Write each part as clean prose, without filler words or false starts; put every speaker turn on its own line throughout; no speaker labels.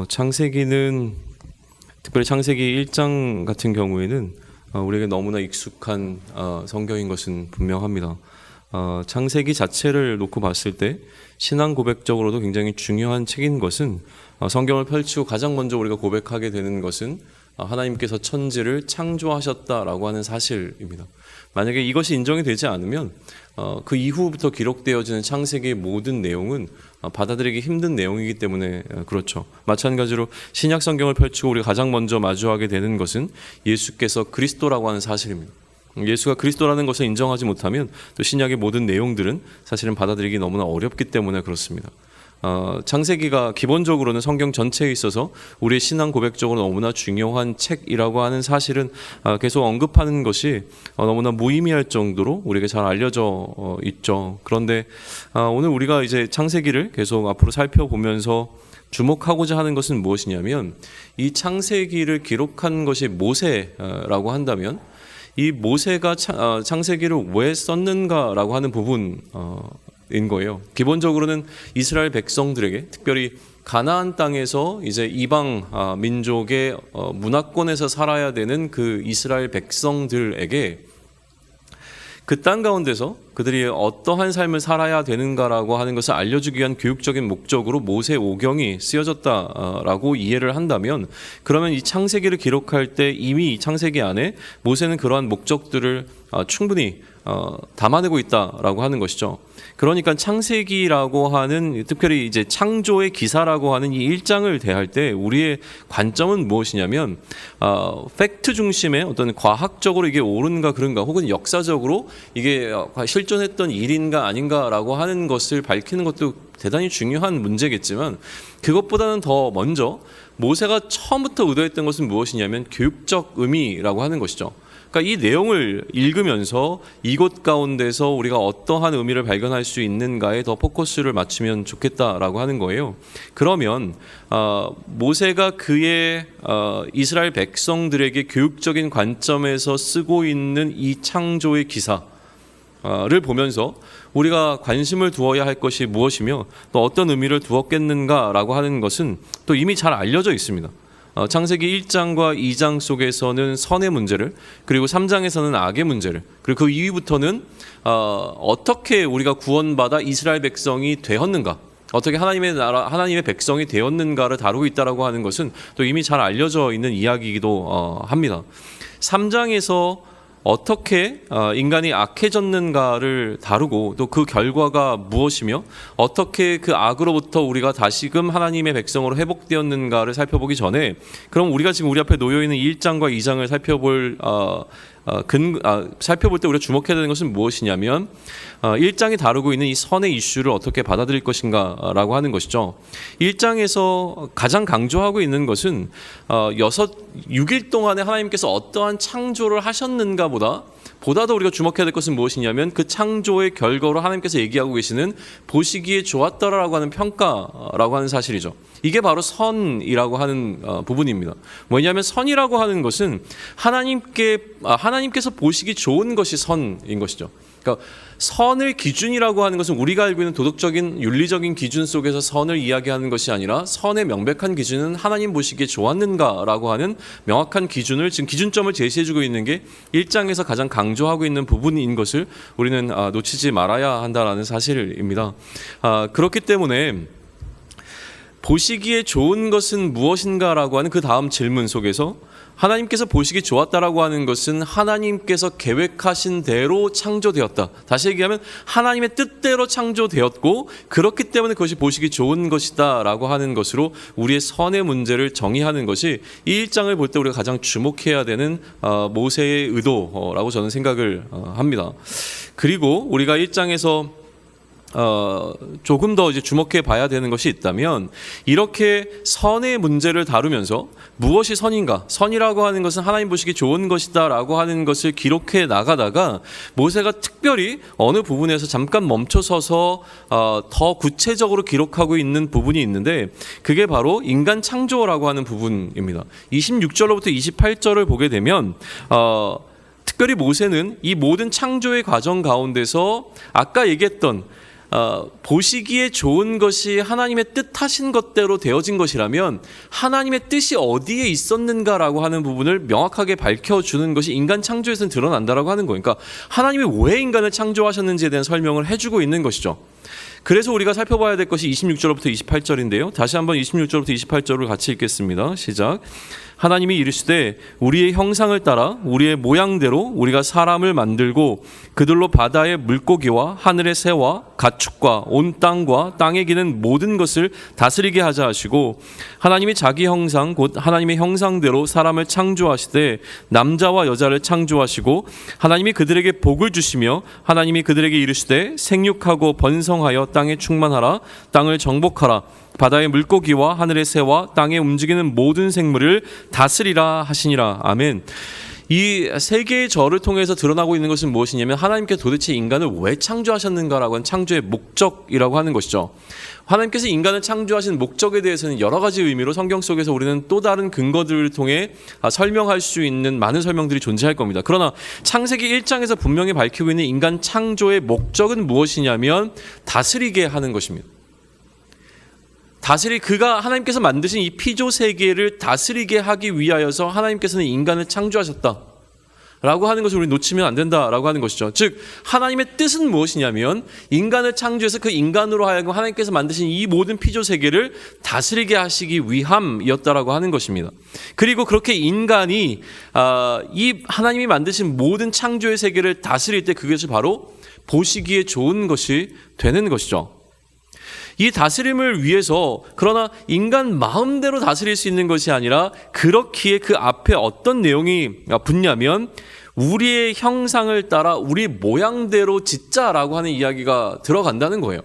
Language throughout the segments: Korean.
창세기는 특별히 창세기 1장 같은 경우에는 우리에게 너무나 익숙한 성경인 것은 분명합니다. 창세기 자체를 놓고 봤을 때 신앙 고백적으로도 굉장히 중요한 책인 것은 성경을 펼치고 가장 먼저 우리가 고백하게 되는 것은 하나님께서 천지를 창조하셨다라고 하는 사실입니다. 만약에 이것이 인정이 되지 않으면 그 이후부터 기록되어지는 창세기의 모든 내용은 받아들이기 힘든 내용이기 때문에 그렇죠. 마찬가지로 신약 성경을 펼치고 우리가 가장 먼저 마주하게 되는 것은 예수께서 그리스도라고 하는 사실입니다. 예수가 그리스도라는 것을 인정하지 못하면 또 신약의 모든 내용들은 사실은 받아들이기 너무나 어렵기 때문에 그렇습니다. 창세기가 기본적으로는 성경 전체에 있어서 우리의 신앙 고백적으로 너무나 중요한 책이라고 하는 사실은 계속 언급하는 것이 너무나 무의미할 정도로 우리에게 잘 알려져 있죠. 그런데 오늘 우리가 이제 창세기를 계속 앞으로 살펴보면서 주목하고자 하는 것은 무엇이냐면, 이 창세기를 기록한 것이 모세라고 한다면 이 모세가 창세기를 왜 썼는가라고 하는 부분인 거예요. 기본적으로는 이스라엘 백성들에게, 특별히 가나안 땅에서 이제 이방 민족의 문화권에서 살아야 되는 그 이스라엘 백성들에게 그 땅 가운데서 그들이 어떠한 삶을 살아야 되는가라고 하는 것을 알려주기 위한 교육적인 목적으로 모세 오경이 쓰여졌다라고 이해를 한다면, 그러면 이 창세기를 기록할 때 이미 창세기 안에 모세는 그러한 목적들을 충분히 담아내고 있다라고 하는 것이죠. 그러니까 창세기라고 하는, 특별히 이제 창조의 기사라고 하는 이 1장을 대할 때 우리의 관점은 무엇이냐면, 팩트 중심의 어떤 과학적으로 이게 옳은가 그른가, 혹은 역사적으로 이게 실존했던 일인가 아닌가라고 하는 것을 밝히는 것도 대단히 중요한 문제겠지만, 그것보다는 더 먼저 모세가 처음부터 의도했던 것은 무엇이냐면 교육적 의미라고 하는 것이죠. 그러니까 이 내용을 읽으면서 이곳 가운데서 우리가 어떠한 의미를 발견할 수 있는가에 더 포커스를 맞추면 좋겠다라고 하는 거예요. 그러면 모세가 그의 이스라엘 백성들에게 교육적인 관점에서 쓰고 있는 이 창조의 기사를 보면서 우리가 관심을 두어야 할 것이 무엇이며 또 어떤 의미를 두었겠는가라고 하는 것은 또 이미 잘 알려져 있습니다. 창세기 1장과 2장 속에서는 선의 문제를, 그리고 3장에서는 악의 문제를, 그리고 그 이후부터는 어떻게 우리가 구원받아 이스라엘 백성이 되었는가, 어떻게 하나님의 나라, 하나님의 백성이 되었는가를 다루고 있다라고 하는 것은 또 이미 잘 알려져 있는 이야기이기도 합니다. 3장에서 어떻게 인간이 악해졌는가를 다루고, 또 그 결과가 무엇이며 어떻게 그 악으로부터 우리가 다시금 하나님의 백성으로 회복되었는가를 살펴보기 전에, 그럼 우리가 지금 우리 앞에 놓여있는 1장과 2장을 살펴볼 때 우리가 주목해야 되는 것은 무엇이냐면, 1장이 다루고 있는 이 선의 이슈를 어떻게 받아들일 것인가라고 하는 것이죠. 1장에서 가장 강조하고 있는 것은 6일 동안에 하나님께서 어떠한 창조를 하셨는가 보다도 우리가 주목해야 될 것은 무엇이냐면, 그 창조의 결과로 하나님께서 얘기하고 계시는 보시기에 좋았더라라고 하는 평가라고 하는 사실이죠. 이게 바로 선이라고 하는 부분입니다. 뭐냐면 선이라고 하는 것은 하나님께서 보시기 좋은 것이 선인 것이죠. 그러니까 선을 기준이라고 하는 것은 우리가 알고 있는 도덕적인 윤리적인 기준 속에서 선을 이야기하는 것이 아니라, 선의 명백한 기준은 하나님 보시기에 좋았는가라고 하는 명확한 기준을, 지금 기준점을 제시해주고 있는 게 1장에서 가장 강조하고 있는 부분인 것을 우리는 놓치지 말아야 한다는 사실입니다. 그렇기 때문에 보시기에 좋은 것은 무엇인가라고 하는 그 다음 질문 속에서 하나님께서 보시기 좋았다라고 하는 것은 하나님께서 계획하신 대로 창조되었다. 다시 얘기하면 하나님의 뜻대로 창조되었고, 그렇기 때문에 그것이 보시기 좋은 것이다 라고 하는 것으로 우리의 선의 문제를 정의하는 것이 이 1장을 볼 때 우리가 가장 주목해야 되는 모세의 의도라고 저는 생각을 합니다. 그리고 우리가 1장에서 조금 더 이제 주목해 봐야 되는 것이 있다면, 이렇게 선의 문제를 다루면서 무엇이 선인가, 선이라고 하는 것은 하나님 보시기 좋은 것이다 라고 하는 것을 기록해 나가다가 모세가 특별히 어느 부분에서 잠깐 멈춰서서 더 구체적으로 기록하고 있는 부분이 있는데, 그게 바로 인간 창조라고 하는 부분입니다. 26절로부터 28절을 보게 되면 특별히 모세는 이 모든 창조의 과정 가운데서 아까 얘기했던 보시기에 좋은 것이 하나님의 뜻하신 것대로 되어진 것이라면 하나님의 뜻이 어디에 있었는가라고 하는 부분을 명확하게 밝혀주는 것이 인간 창조에서는 드러난다라고 하는 거예요. 그러니까 하나님이 왜 인간을 창조하셨는지에 대한 설명을 해주고 있는 것이죠. 그래서 우리가 살펴봐야 될 것이 26절부터 28절인데요. 다시 한번 26절부터 28절을 같이 읽겠습니다. 시작. 하나님이 이르시되 우리의 형상을 따라 우리의 모양대로 우리가 사람을 만들고 그들로 바다의 물고기와 하늘의 새와 가축과 온 땅과 땅에 기는 모든 것을 다스리게 하자 하시고 하나님이 자기 형상 곧 하나님의 형상대로 사람을 창조하시되 남자와 여자를 창조하시고 하나님이 그들에게 복을 주시며 하나님이 그들에게 이르시되 생육하고 번성하여 땅에 충만하라 땅을 정복하라 바다의 물고기와 하늘의 새와 땅에 움직이는 모든 생물을 다스리라 하시니라. 아멘. 이 세 개의 절을 통해서 드러나고 있는 것은 무엇이냐면 하나님께 도대체 인간을 왜 창조하셨는가라고 하는 창조의 목적이라고 하는 것이죠. 하나님께서 인간을 창조하신 목적에 대해서는 여러 가지 의미로 성경 속에서 우리는 또 다른 근거들을 통해 설명할 수 있는 많은 설명들이 존재할 겁니다. 그러나 창세기 1장에서 분명히 밝히고 있는 인간 창조의 목적은 무엇이냐면 다스리게 하는 것입니다. 그가 하나님께서 만드신 이 피조 세계를 다스리게 하기 위하여서 하나님께서는 인간을 창조하셨다 라고 하는 것을 우리 놓치면 안 된다라고 하는 것이죠. 즉 하나님의 뜻은 무엇이냐면 인간을 창조해서 그 인간으로 하여금 하나님께서 만드신 이 모든 피조 세계를 다스리게 하시기 위함이었다라고 하는 것입니다. 그리고 그렇게 인간이 이 하나님이 만드신 모든 창조의 세계를 다스릴 때 그것이 바로 보시기에 좋은 것이 되는 것이죠. 이 다스림을 위해서 그러나 인간 마음대로 다스릴 수 있는 것이 아니라 그렇기에 그 앞에 어떤 내용이 붙냐면 우리의 형상을 따라 우리 모양대로 짓자라고 하는 이야기가 들어간다는 거예요.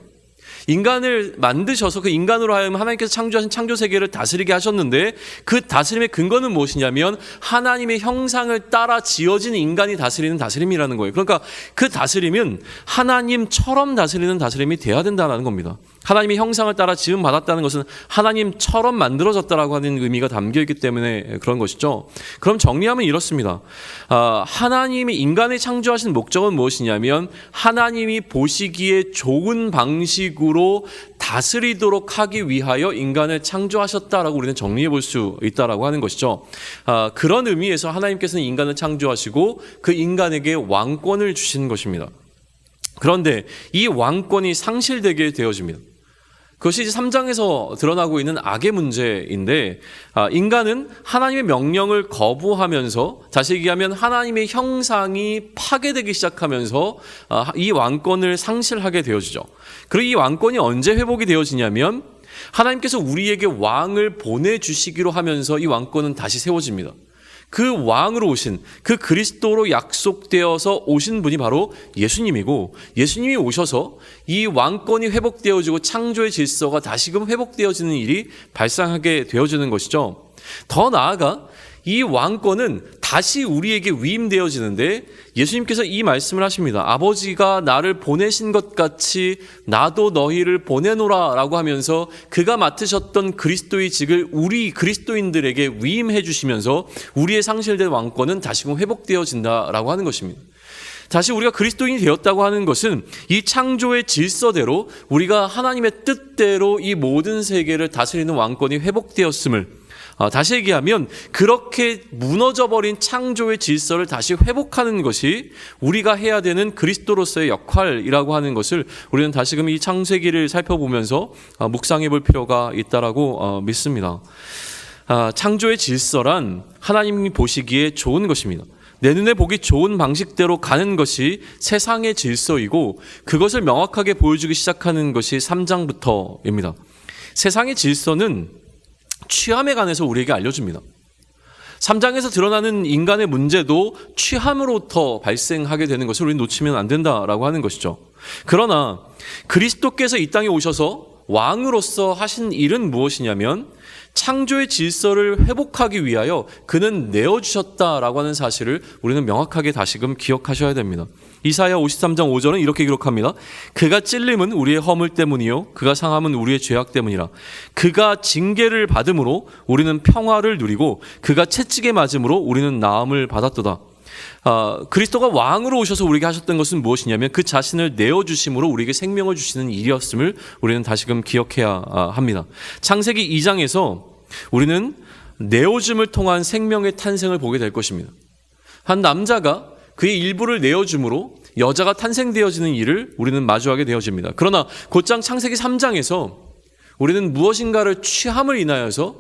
인간을 만드셔서 그 인간으로 하여금 하나님께서 창조하신 창조 세계를 다스리게 하셨는데 그 다스림의 근거는 무엇이냐면 하나님의 형상을 따라 지어진 인간이 다스리는 다스림이라는 거예요. 그러니까 그 다스림은 하나님처럼 다스리는 다스림이 돼야 된다는 겁니다. 하나님의 형상을 따라 지음 받았다는 것은 하나님처럼 만들어졌다라고 하는 의미가 담겨있기 때문에 그런 것이죠. 그럼 정리하면 이렇습니다. 하나님이 인간을 창조하신 목적은 무엇이냐면 하나님이 보시기에 좋은 방식으로 다스리도록 하기 위하여 인간을 창조하셨다라고 우리는 정리해 볼 수 있다라고 하는 것이죠. 그런 의미에서 하나님께서는 인간을 창조하시고 그 인간에게 왕권을 주신 것입니다. 그런데 이 왕권이 상실되게 되어집니다. 그것이 3장에서 드러나고 있는 악의 문제인데 인간은 하나님의 명령을 거부하면서 다시 얘기하면 하나님의 형상이 파괴되기 시작하면서 이 왕권을 상실하게 되어지죠. 그리고 이 왕권이 언제 회복이 되어지냐면 하나님께서 우리에게 왕을 보내주시기로 하면서 이 왕권은 다시 세워집니다. 그 왕으로 오신 그 그리스도로 약속되어서 오신 분이 바로 예수님이고 예수님이 오셔서 이 왕권이 회복되어지고 창조의 질서가 다시금 회복되어지는 일이 발생하게 되어지는 것이죠. 더 나아가 이 왕권은 다시 우리에게 위임되어지는데 예수님께서 이 말씀을 하십니다. 아버지가 나를 보내신 것 같이 나도 너희를 보내노라 라고 하면서 그가 맡으셨던 그리스도의 직을 우리 그리스도인들에게 위임해 주시면서 우리의 상실된 왕권은 다시금 회복되어진다라고 하는 것입니다. 다시 우리가 그리스도인이 되었다고 하는 것은 이 창조의 질서대로 우리가 하나님의 뜻대로 이 모든 세계를 다스리는 왕권이 회복되었음을 다시 얘기하면 그렇게 무너져버린 창조의 질서를 다시 회복하는 것이 우리가 해야 되는 그리스도로서의 역할이라고 하는 것을 우리는 다시금 이 창세기를 살펴보면서 묵상해 볼 필요가 있다라고 믿습니다. 창조의 질서란 하나님이 보시기에 좋은 것입니다. 내 눈에 보기 좋은 방식대로 가는 것이 세상의 질서이고 그것을 명확하게 보여주기 시작하는 것이 3장부터입니다. 세상의 질서는 취함에 관해서 우리에게 알려줍니다. 3장에서 드러나는 인간의 문제도 취함으로부터 발생하게 되는 것을 우리는 놓치면 안 된다라고 하는 것이죠. 그러나 그리스도께서 이 땅에 오셔서 왕으로서 하신 일은 무엇이냐면 창조의 질서를 회복하기 위하여 그는 내어주셨다라고 하는 사실을 우리는 명확하게 다시금 기억하셔야 됩니다. 이사야 53장 5절은 이렇게 기록합니다. 그가 찔림은 우리의 허물 때문이요 그가 상함은 우리의 죄악 때문이라. 그가 징계를 받음으로 우리는 평화를 누리고 그가 채찍에 맞음으로 우리는 나음을 받았도다. 그리스도가 왕으로 오셔서 우리에게 하셨던 것은 무엇이냐면 그 자신을 내어주심으로 우리에게 생명을 주시는 일이었음을 우리는 다시금 기억해야 합니다. 창세기 2장에서 우리는 내어줌을 통한 생명의 탄생을 보게 될 것입니다. 한 남자가 그의 일부를 내어줌으로 여자가 탄생되어지는 일을 우리는 마주하게 되어집니다. 그러나 곧장 창세기 3장에서 우리는 무엇인가를 취함을 인하여서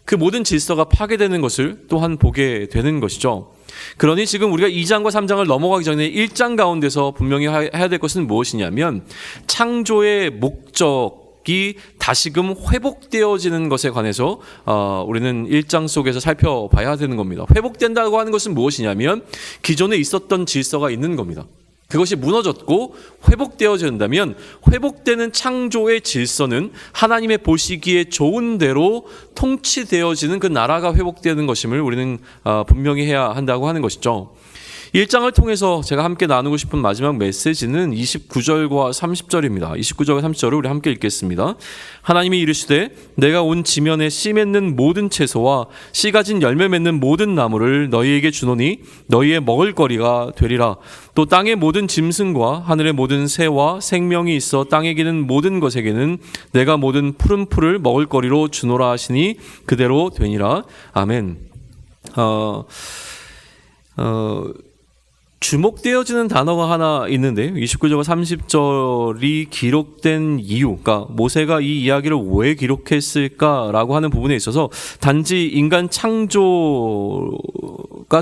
그 모든 질서가 파괴되는 것을 또한 보게 되는 것이죠. 그러니 지금 우리가 2장과 3장을 넘어가기 전에 1장 가운데서 분명히 해야 될 것은 무엇이냐면 창조의 목적이 다시금 회복되어지는 것에 관해서 우리는 1장 속에서 살펴봐야 되는 겁니다. 회복된다고 하는 것은 무엇이냐면 기존에 있었던 질서가 있는 겁니다. 그것이 무너졌고 회복되어진다면 회복되는 창조의 질서는 하나님의 보시기에 좋은 대로 통치되어지는 그 나라가 회복되는 것임을 우리는 분명히 해야 한다고 하는 것이죠. 1장을 통해서 제가 함께 나누고 싶은 마지막 메시지는 29절과 30절입니다. 29절과 30절을 우리 함께 읽겠습니다. 하나님이 이르시되 내가 온 지면에 씨 맺는 모든 채소와 씨 가진 열매 맺는 모든 나무를 너희에게 주노니 너희의 먹을거리가 되리라. 또 땅의 모든 짐승과 하늘의 모든 새와 생명이 있어 땅에 기는 모든 것에게는 내가 모든 푸른 풀을 먹을거리로 주노라 하시니 그대로 되니라. 아멘. 주목되어지는 단어가 하나 있는데 29절과 30절이 기록된 이유, 그러니까 모세가 이 이야기를 왜 기록했을까라고 하는 부분에 있어서 단지 인간 창조가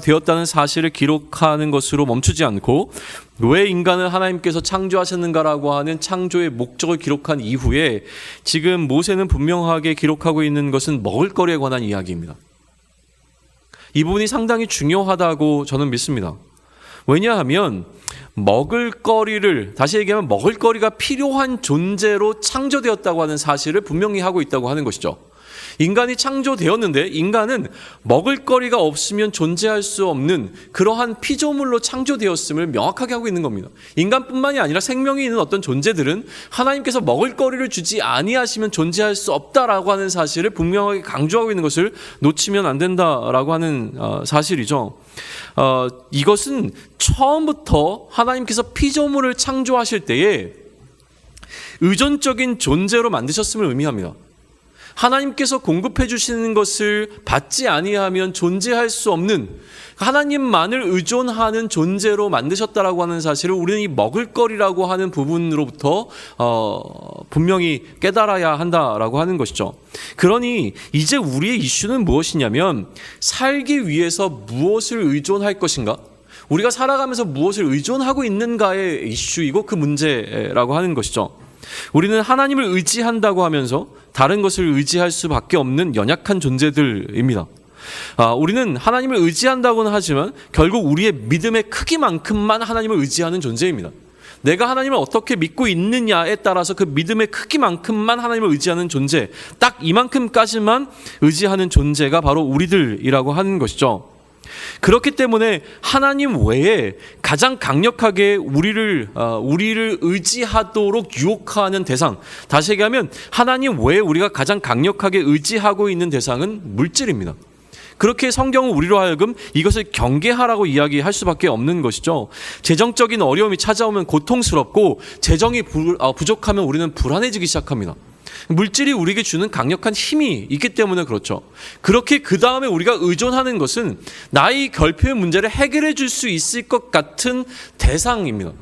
되었다는 사실을 기록하는 것으로 멈추지 않고 왜 인간을 하나님께서 창조하셨는가라고 하는 창조의 목적을 기록한 이후에 지금 모세는 분명하게 기록하고 있는 것은 먹을거리에 관한 이야기입니다. 이 부분이 상당히 중요하다고 저는 믿습니다. 왜냐하면 먹을거리를, 다시 얘기하면 먹을거리가 필요한 존재로 창조되었다고 하는 사실을 분명히 하고 있다고 하는 것이죠. 인간이 창조되었는데 인간은 먹을거리가 없으면 존재할 수 없는 그러한 피조물로 창조되었음을 명확하게 하고 있는 겁니다. 인간뿐만이 아니라 생명이 있는 어떤 존재들은 하나님께서 먹을거리를 주지 아니하시면 존재할 수 없다라고 하는 사실을 분명하게 강조하고 있는 것을 놓치면 안 된다라고 하는 사실이죠. 이것은 처음부터 하나님께서 피조물을 창조하실 때에 의존적인 존재로 만드셨음을 의미합니다. 하나님께서 공급해 주시는 것을 받지 아니하면 존재할 수 없는 하나님만을 의존하는 존재로 만드셨다라고 하는 사실을 우리는 이 먹을거리라고 하는 부분으로부터 분명히 깨달아야 한다라고 하는 것이죠. 그러니 이제 우리의 이슈는 무엇이냐면 살기 위해서 무엇을 의존할 것인가? 우리가 살아가면서 무엇을 의존하고 있는가의 이슈이고 그 문제라고 하는 것이죠. 우리는 하나님을 의지한다고 하면서 다른 것을 의지할 수밖에 없는 연약한 존재들입니다. 우리는 하나님을 의지한다고는 하지만 결국 우리의 믿음의 크기만큼만 하나님을 의지하는 존재입니다. 내가 하나님을 어떻게 믿고 있느냐에 따라서 그 믿음의 크기만큼만 하나님을 의지하는 존재, 딱 이만큼까지만 의지하는 존재가 바로 우리들이라고 하는 것이죠. 그렇기 때문에 하나님 외에 가장 강력하게 우리를 의지하도록 유혹하는 대상, 다시 얘기하면 하나님 외에 우리가 가장 강력하게 의지하고 있는 대상은 물질입니다. 그렇게 성경은 우리로 하여금 이것을 경계하라고 이야기할 수밖에 없는 것이죠. 재정적인 어려움이 찾아오면 고통스럽고 재정이 부족하면 우리는 불안해지기 시작합니다. 물질이 우리에게 주는 강력한 힘이 있기 때문에 그렇죠. 그렇게 그 다음에 우리가 의존하는 것은 나의 결핍의 문제를 해결해 줄 수 있을 것 같은 대상입니다.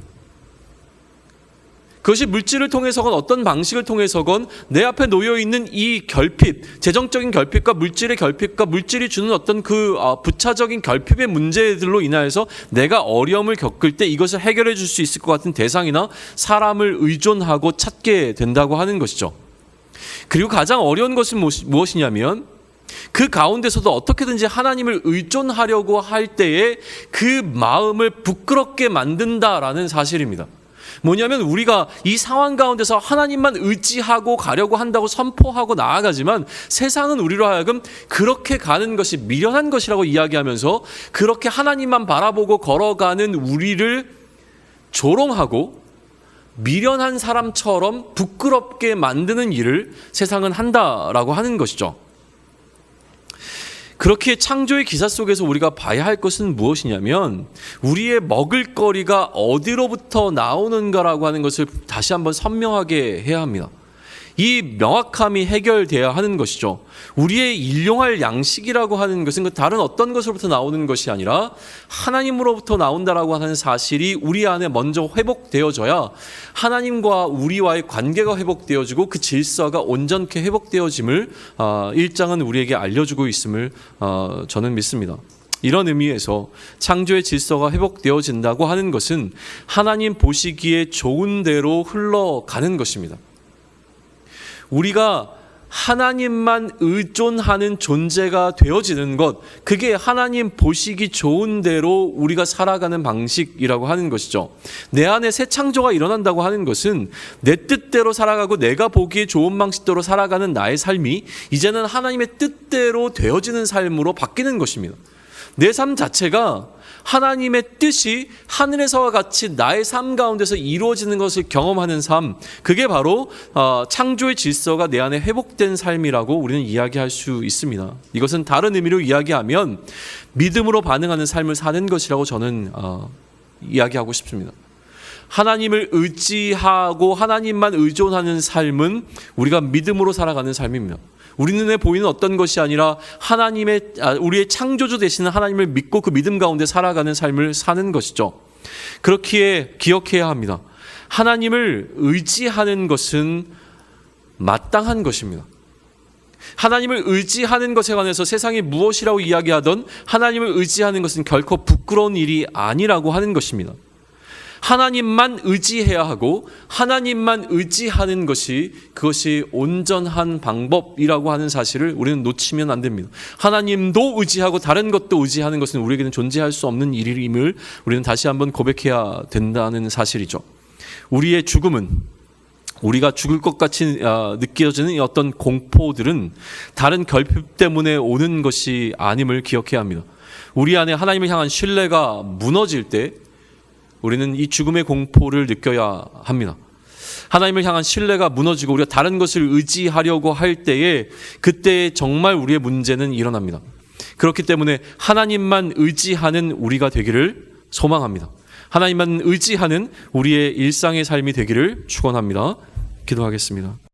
그것이 물질을 통해서건 어떤 방식을 통해서건 내 앞에 놓여있는 이 결핍, 재정적인 결핍과 물질의 결핍과 물질이 주는 어떤 그 부차적인 결핍의 문제들로 인하여서 내가 어려움을 겪을 때 이것을 해결해 줄 수 있을 것 같은 대상이나 사람을 의존하고 찾게 된다고 하는 것이죠. 그리고 가장 어려운 것은 무엇이냐면 그 가운데서도 어떻게든지 하나님을 의존하려고 할 때에 그 마음을 부끄럽게 만든다라는 사실입니다. 뭐냐면 우리가 이 상황 가운데서 하나님만 의지하고 가려고 한다고 선포하고 나아가지만 세상은 우리로 하여금 그렇게 가는 것이 미련한 것이라고 이야기하면서 그렇게 하나님만 바라보고 걸어가는 우리를 조롱하고 미련한 사람처럼 부끄럽게 만드는 일을 세상은 한다라고 하는 것이죠. 그렇게 창조의 기사 속에서 우리가 봐야 할 것은 무엇이냐면 우리의 먹을거리가 어디로부터 나오는가라고 하는 것을 다시 한번 선명하게 해야 합니다. 이 명확함이 해결돼야 하는 것이죠. 우리의 일용할 양식이라고 하는 것은 그 다른 어떤 것으로부터 나오는 것이 아니라 하나님으로부터 나온다라고 하는 사실이 우리 안에 먼저 회복되어져야 하나님과 우리와의 관계가 회복되어지고 그 질서가 온전케 회복되어짐을 1장은 우리에게 알려주고 있음을 저는 믿습니다. 이런 의미에서 창조의 질서가 회복되어진다고 하는 것은 하나님 보시기에 좋은 대로 흘러가는 것입니다. 우리가 하나님만 의존하는 존재가 되어지는 것, 그게 하나님 보시기 좋은 대로 우리가 살아가는 방식이라고 하는 것이죠. 내 안에 새 창조가 일어난다고 하는 것은 내 뜻대로 살아가고 내가 보기에 좋은 방식대로 살아가는 나의 삶이 이제는 하나님의 뜻대로 되어지는 삶으로 바뀌는 것입니다. 내 삶 자체가 하나님의 뜻이 하늘에서와 같이 나의 삶 가운데서 이루어지는 것을 경험하는 삶, 그게 바로 창조의 질서가 내 안에 회복된 삶이라고 우리는 이야기할 수 있습니다. 이것은 다른 의미로 이야기하면 믿음으로 반응하는 삶을 사는 것이라고 저는 이야기하고 싶습니다. 하나님을 의지하고 하나님만 의존하는 삶은 우리가 믿음으로 살아가는 삶입니다. 우리 눈에 보이는 어떤 것이 아니라 우리의 창조주 되시는 하나님을 믿고 그 믿음 가운데 살아가는 삶을 사는 것이죠. 그렇기에 기억해야 합니다. 하나님을 의지하는 것은 마땅한 것입니다. 하나님을 의지하는 것에 관해서 세상이 무엇이라고 이야기하던 하나님을 의지하는 것은 결코 부끄러운 일이 아니라고 하는 것입니다. 하나님만 의지해야 하고 하나님만 의지하는 것이 그것이 온전한 방법이라고 하는 사실을 우리는 놓치면 안 됩니다. 하나님도 의지하고 다른 것도 의지하는 것은 우리에게는 존재할 수 없는 일임을 우리는 다시 한번 고백해야 된다는 사실이죠. 우리의 죽음은 우리가 죽을 것 같이 느껴지는 어떤 공포들은 다른 결핍 때문에 오는 것이 아님을 기억해야 합니다. 우리 안에 하나님을 향한 신뢰가 무너질 때 우리는 이 죽음의 공포를 느껴야 합니다. 하나님을 향한 신뢰가 무너지고 우리가 다른 것을 의지하려고 할 때에 그때 정말 우리의 문제는 일어납니다. 그렇기 때문에 하나님만 의지하는 우리가 되기를 소망합니다. 하나님만 의지하는 우리의 일상의 삶이 되기를 축원합니다. 기도하겠습니다.